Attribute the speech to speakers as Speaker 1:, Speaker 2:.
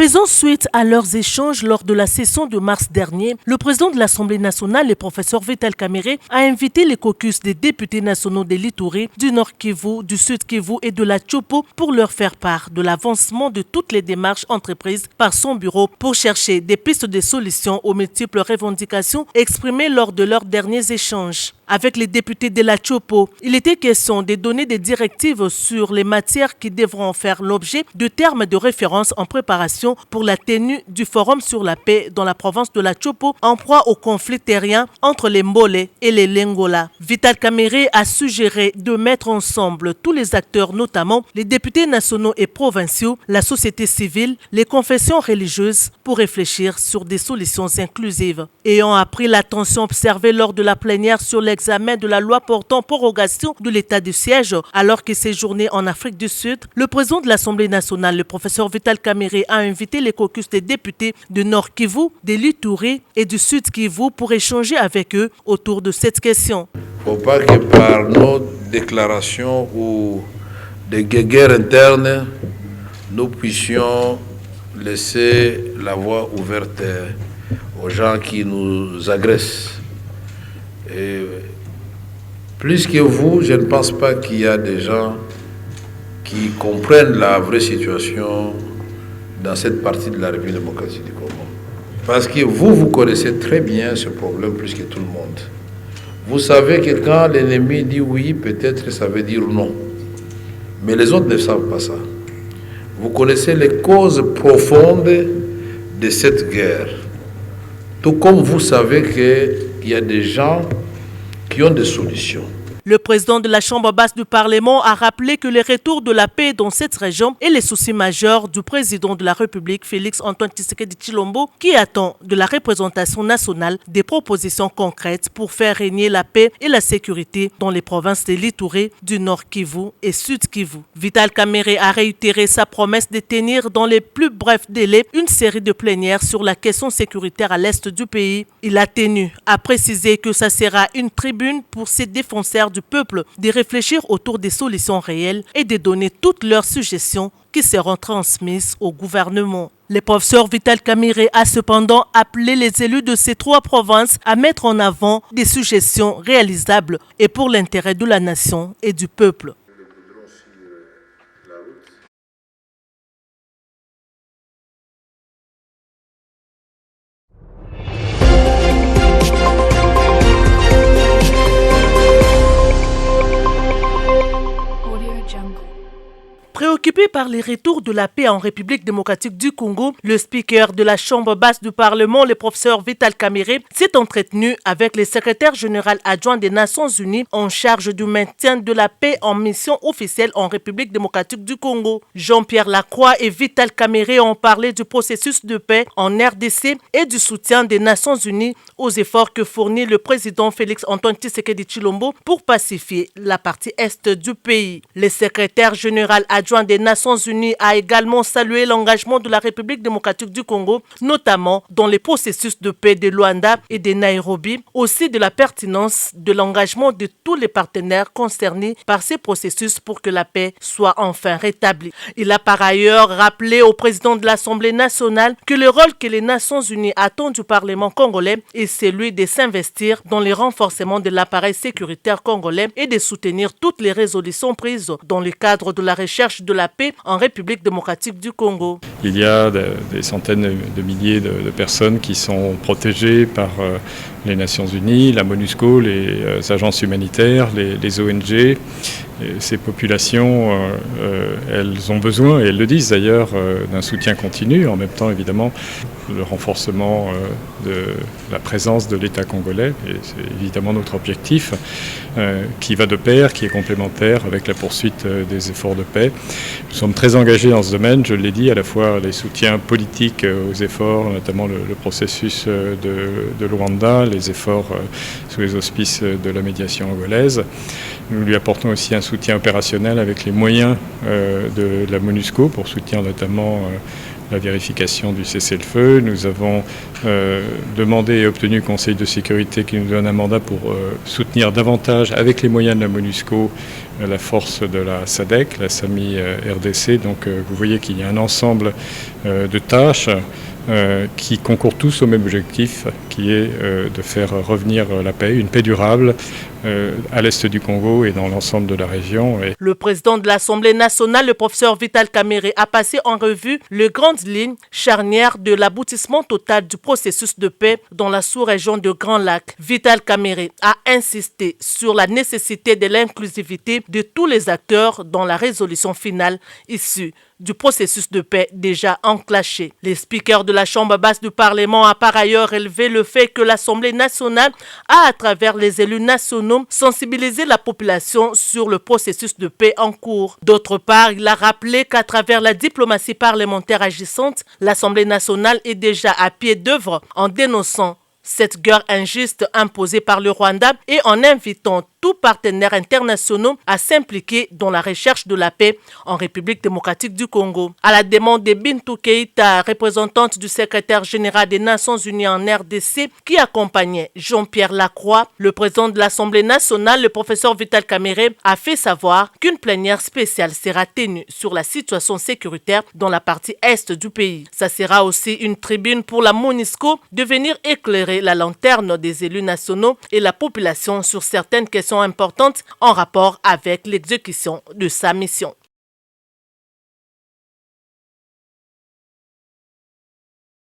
Speaker 1: Faisant suite à leurs échanges lors de la session de mars dernier, le président de l'Assemblée nationale, le professeur Vital Kamerhe, a invité les caucus des députés nationaux de l'Ituri, du Nord Kivu, du Sud Kivu et de la Tchopo pour leur faire part de l'avancement de toutes les démarches entreprises par son bureau pour chercher des pistes de solutions aux multiples revendications exprimées lors de leurs derniers échanges. Avec les députés de la Tchopo, il était question de donner des directives sur les matières qui devront faire l'objet de termes de référence en préparation pour la tenue du Forum sur la paix dans la province de la Tchopo en proie au conflit terrien entre les Mbole et les Lengola. Vital Kamerhe a suggéré de mettre ensemble tous les acteurs, notamment les députés nationaux et provinciaux, la société civile, les confessions religieuses, pour réfléchir sur des solutions inclusives. Ayant appris la tension observée lors de la plénière sur l'examen de la loi portant prorogation de l'état de siège alors qu'il séjournait en Afrique du Sud, le président de l'Assemblée nationale, le professeur Vital Kamerhe, a invité les caucus des députés du Nord Kivu, de l'Ituri et du Sud Kivu pour échanger avec eux autour de cette question.
Speaker 2: Il ne faut pas que par nos déclarations ou des guerres internes, nous puissions laisser la voie ouverte aux gens qui nous agressent. Et plus que vous, je ne pense pas qu'il y a des gens qui comprennent la vraie situation dans cette partie de la République démocratique du Congo. Parce que vous connaissez très bien ce problème plus que tout le monde. Vous savez que quand l'ennemi dit oui, peut-être ça veut dire non. Mais les autres ne savent pas ça. Vous connaissez les causes profondes de cette guerre. Tout comme vous savez qu'il y a des gens qui ont des solutions.
Speaker 1: Le président de la Chambre basse du Parlement a rappelé que le retour de la paix dans cette région est le souci majeur du président de la République, Félix Antoine Tshisekedi Tshilombo, qui attend de la représentation nationale des propositions concrètes pour faire régner la paix et la sécurité dans les provinces de l'Ituri, du Nord Kivu et Sud Kivu. Vital Kamerhe a réitéré sa promesse de tenir dans les plus brefs délais une série de plénières sur la question sécuritaire à l'est du pays. Il a tenu à préciser que ça sera une tribune pour ses défenseurs du peuple de réfléchir autour des solutions réelles et de donner toutes leurs suggestions qui seront transmises au gouvernement. Le professeur Vital Kamerhe a cependant appelé les élus de ces trois provinces à mettre en avant des suggestions réalisables et pour l'intérêt de la nation et du peuple. Préoccupé par les retours de la paix en République démocratique du Congo, le speaker de la Chambre basse du Parlement, le professeur Vital Kamerhe, s'est entretenu avec le secrétaire général adjoint des Nations Unies en charge du maintien de la paix en mission officielle en République démocratique du Congo. Jean-Pierre Lacroix et Vital Kamerhe ont parlé du processus de paix en RDC et du soutien des Nations Unies aux efforts que fournit le président Félix Antoine Tshisekedi Tshilombo pour pacifier la partie est du pays. Le secrétaire général adjoint des Nations Unies a également salué l'engagement de la République démocratique du Congo, notamment dans les processus de paix de Luanda et de Nairobi, aussi de la pertinence de l'engagement de tous les partenaires concernés par ces processus pour que la paix soit enfin rétablie. Il a par ailleurs rappelé au président de l'Assemblée nationale que le rôle que les Nations Unies attendent du Parlement congolais est celui de s'investir dans le renforcement de l'appareil sécuritaire congolais et de soutenir toutes les résolutions prises dans le cadre de la recherche de la paix en République démocratique du Congo.
Speaker 3: Il y a des centaines de milliers de personnes qui sont protégées par les Nations Unies, la MONUSCO, les agences humanitaires, les ONG. Et ces populations, elles ont besoin, et elles le disent d'ailleurs, d'un soutien continu. En même temps, évidemment, le renforcement de la présence de l'État congolais, et c'est évidemment notre objectif, qui va de pair, qui est complémentaire avec la poursuite des efforts de paix. Nous sommes très engagés dans ce domaine, je l'ai dit, à la fois les soutiens politiques aux efforts, notamment le processus de Luanda, les efforts sous les auspices de la médiation angolaise. Nous lui apportons aussi un soutien opérationnel avec les moyens de la MONUSCO pour soutenir notamment la vérification du cessez-le-feu. Nous avons demandé et obtenu au Conseil de sécurité qui nous donne un mandat pour soutenir davantage, avec les moyens de la MONUSCO, la force de la SADC, la SAMI RDC. Donc vous voyez qu'il y a un ensemble de tâches qui concourent tous au même objectif, qui est de faire revenir la paix, une paix durable à l'est du Congo et dans l'ensemble de la région.
Speaker 1: Le président de l'Assemblée nationale, le professeur Vital Kamerhe, a passé en revue les grandes lignes charnières de l'aboutissement total du processus de paix dans la sous-région de Grand Lac. Vital Kamerhe a insisté sur la nécessité de l'inclusivité de tous les acteurs dans la résolution finale issue du processus de paix déjà enclenché. Le speaker de la Chambre basse du Parlement a par ailleurs relevé le fait que l'Assemblée nationale a, à travers les élus nationaux, sensibilisé la population sur le processus de paix en cours. D'autre part, il a rappelé qu'à travers la diplomatie parlementaire agissante, l'Assemblée nationale est déjà à pied d'œuvre en dénonçant cette guerre injuste imposée par le Rwanda et en invitant tous partenaires internationaux à s'impliquer dans la recherche de la paix en République démocratique du Congo. À la demande de Bintou Keïta, représentante du secrétaire général des Nations Unies en RDC, qui accompagnait Jean-Pierre Lacroix, le président de l'Assemblée nationale, le professeur Vital Kamerhe, a fait savoir qu'une plénière spéciale sera tenue sur la situation sécuritaire dans la partie est du pays. Ça sera aussi une tribune pour la MONUSCO de venir éclairer la lanterne des élus nationaux et la population sur certaines questions importantes en rapport avec l'exécution de sa mission.